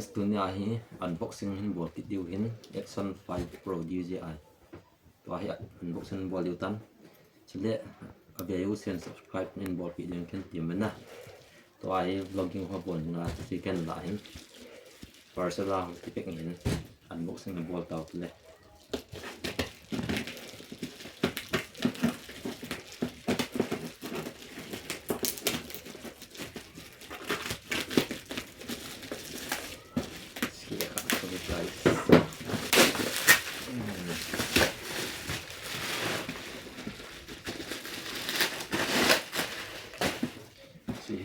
guys, dunia hi unboxing hin bol kit diu hin Action 5 Pro DJI. To hi unboxing bol diu tan. Chile aveu sen subscribe hin bol kit diu ken tim na. To hi vlogging ho bol na si ken la hin. Parcela tipek hin unboxing bol tau le.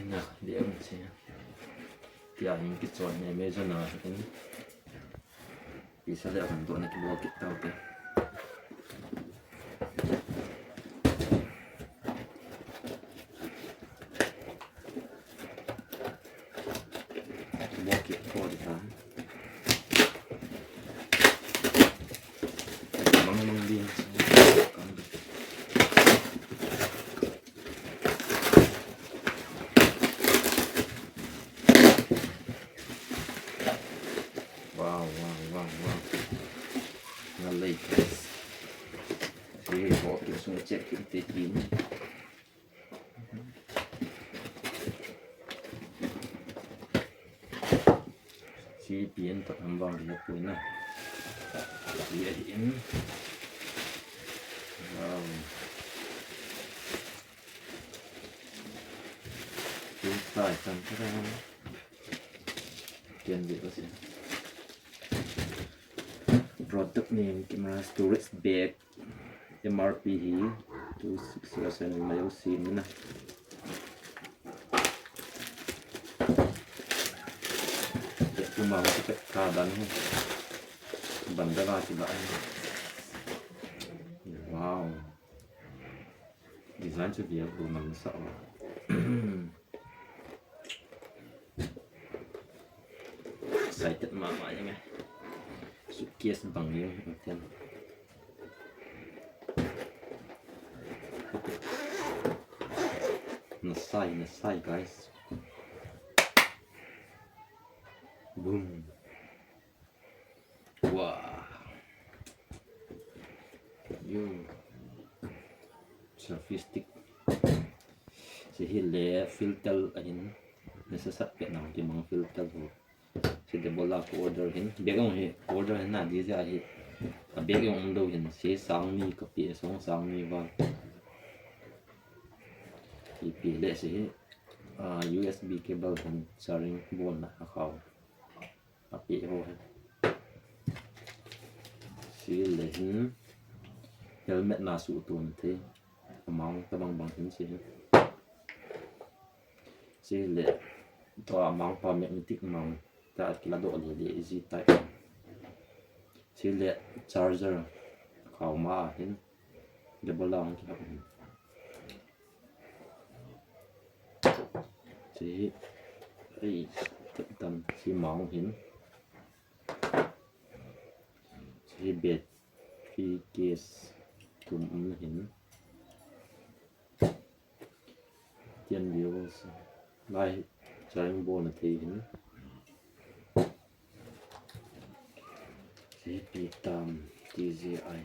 Nah, dia sih. Dia ini kecilnya meja nah ini bisa lihat untuk nak bawa kita oke. Bawa kita di sana. Memang dia. Wow. Ngalay guys. Sige, bawa kita semua cek kita ini. Si pian tak ambang dia punya. Dia ini. Wow. Kita sampai kian dia sih. Product name camera storage bag MRP hi 2607 mayo sim na itu mau kita keadaan bandara tiba wow design tu dia belum masalah excited mama ya suitcase bang yung yan. Nasay guys. Boom. Wow. Yung selfie stick. Sihile filter ahin. Nasasakit na yung mga filter ko. Si bola ko order hin biang hi order hin na DJI hi biang do hin si sangmi ka pi song sangmi ba pi le si USB cable hin charging bol na akaw api ho si le hin helmet na su tun the among tabang bang hin si le to among pa magnetic mount ta kila do le easy type sile charger khau ma hin de bolang ki hap si ai tan si mong hin si bed fi case tum hin tiền views like charging bon thì hin hitam DJI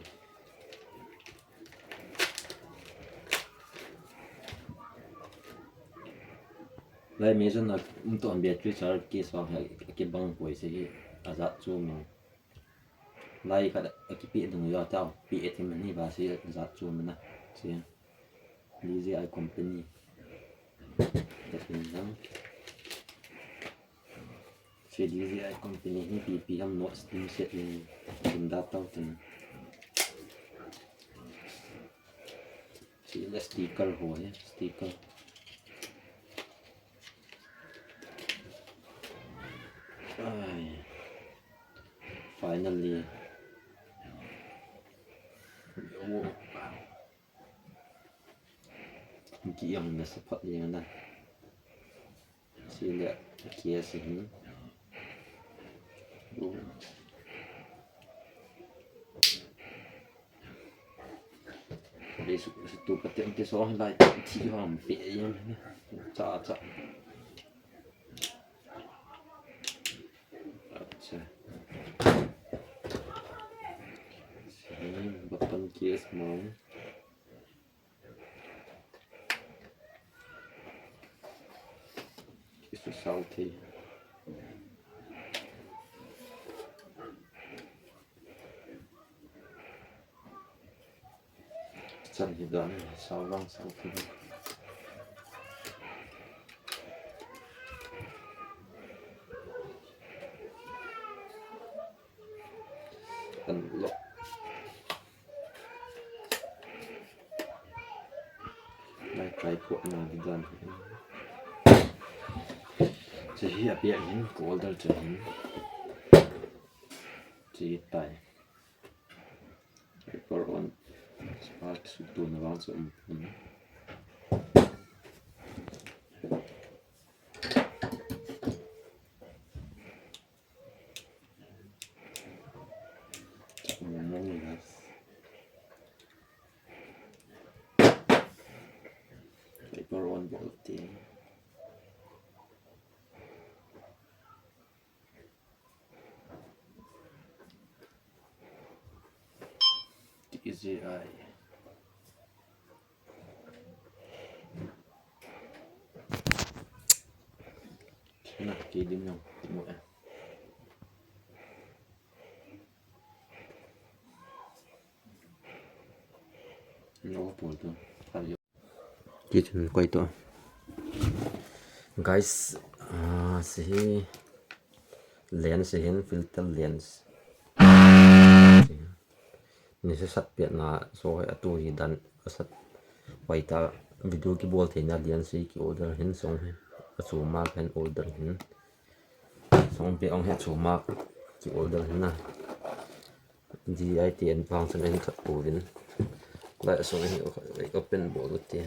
lai meja na untuk ambil charger case wang ke bang poi se azat chu mi lai kada ekipi dung yo tao pi etim ni ba se azat chu na se DJI company tapi si DJI company ni PPM not steam set ni benda tau ten si stiker ho ya stiker ay finally wow ki yang na sapat yang na si le kias ni để tụ cái tiệm cái số lại chỉ hòm bể em chả con case mount cái sau thì chân thì đoạn sau văng sau thì unlock lại trái cuộn nào thì đoạn chỉ hiệp hiện những cổ đợt trở những chỉ tại cái con spark sụt tuôn vào trong Baron Volti DJI nah kỳ điểm nhau mọi nó buồn thôi kia chân quay to guys si lens hin filter lens ni se sat pet na so he atu hi dan sat quay ta video ki bol the na lens ki order hin song he achu ma kan order hin song pe ong he chu ma ki order hin na DJI tiền vàng cho nên khắc bổ đến lại so hi open bổ te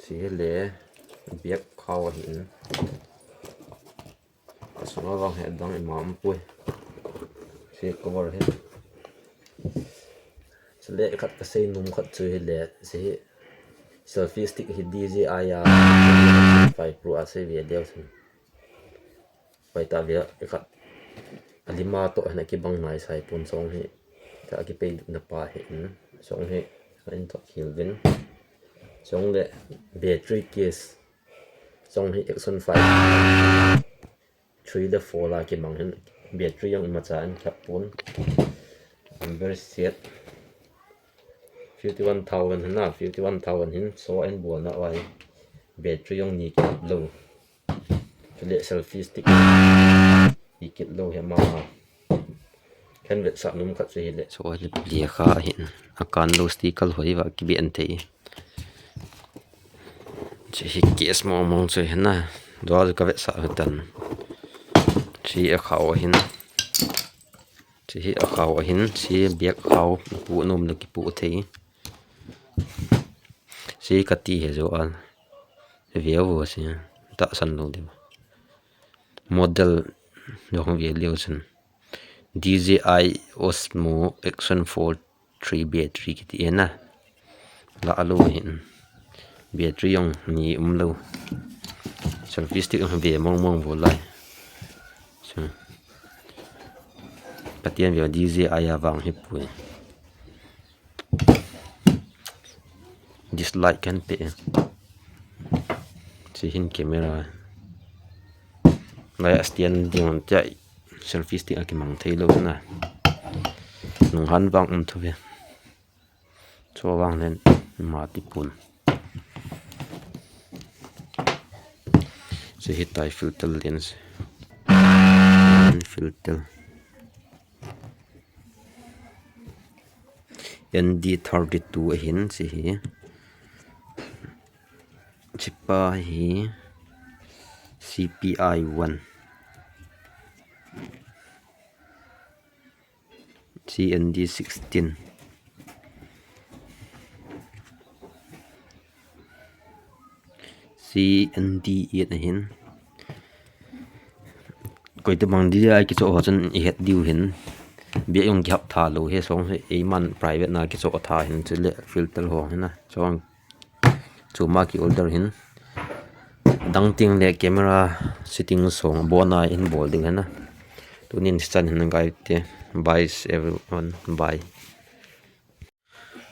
chỉ lẽ biết khâu hiện số nó vòng hệ đong em mắm bùi chỉ cover hết chỉ lẽ cắt cái xây nung cắt chơi lẽ chỉ selfie stick hit DJI 5 Pro sẽ về đeo thôi vậy ta về cắt lima to này cái băng này sai pun song he ta cái pay na pa hiện song he anh thọ Kelvin song le battery case song he Action 5 3 le 4 la cái mang hen battery yang ma cha an khap pun very set 51,000 na 51,000 hin so anh buồn na wai battery yang ni khap lo le selfie stick kit lo he ma kan vet sa num khat se le so lia kha hin akan lo sticker hoi wa ki ben te chi hi case mo mong che na do ka vet sa tan chi a khaw hin chi hi a khaw hin chi biak khaw pu nom lo ki pu the chi ka ti he zo an veo wo se ta san lo de model yang về liều chân DJI Osmo Action 4 3 battery cái na là alo hiện battery yang ni lâu selfie stick yang về mong mong vô lại bắt tiền về DJI vàng hiệp bụi dislike kan pe chỉ hình camera lại stand điên chạy selfie stick cái mảng thấy lâu na nung han vang thôi cho vang lên mà tiếp bùn sẽ hit tai filter lens filter ND32 hin sẽ hi chipa hi CPI 1 CND 16 CND 8 hin coi từ bằng DJI cái chỗ họ chân hết điều hin biết用gặp thả lô hết xong ấy man private na cái chỗ thả hin chỉ lệ filter hồ hin na xong chủ ma cái order hin đăng tiếng lệ camera setting song bona in bol ding na tunin stan hin ngai te bye everyone bye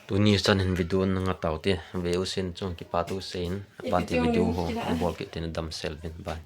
tuni stan hin video nga tau te ve usin chung ki patu sein ban ti video ho bol ki tin dam selvin bye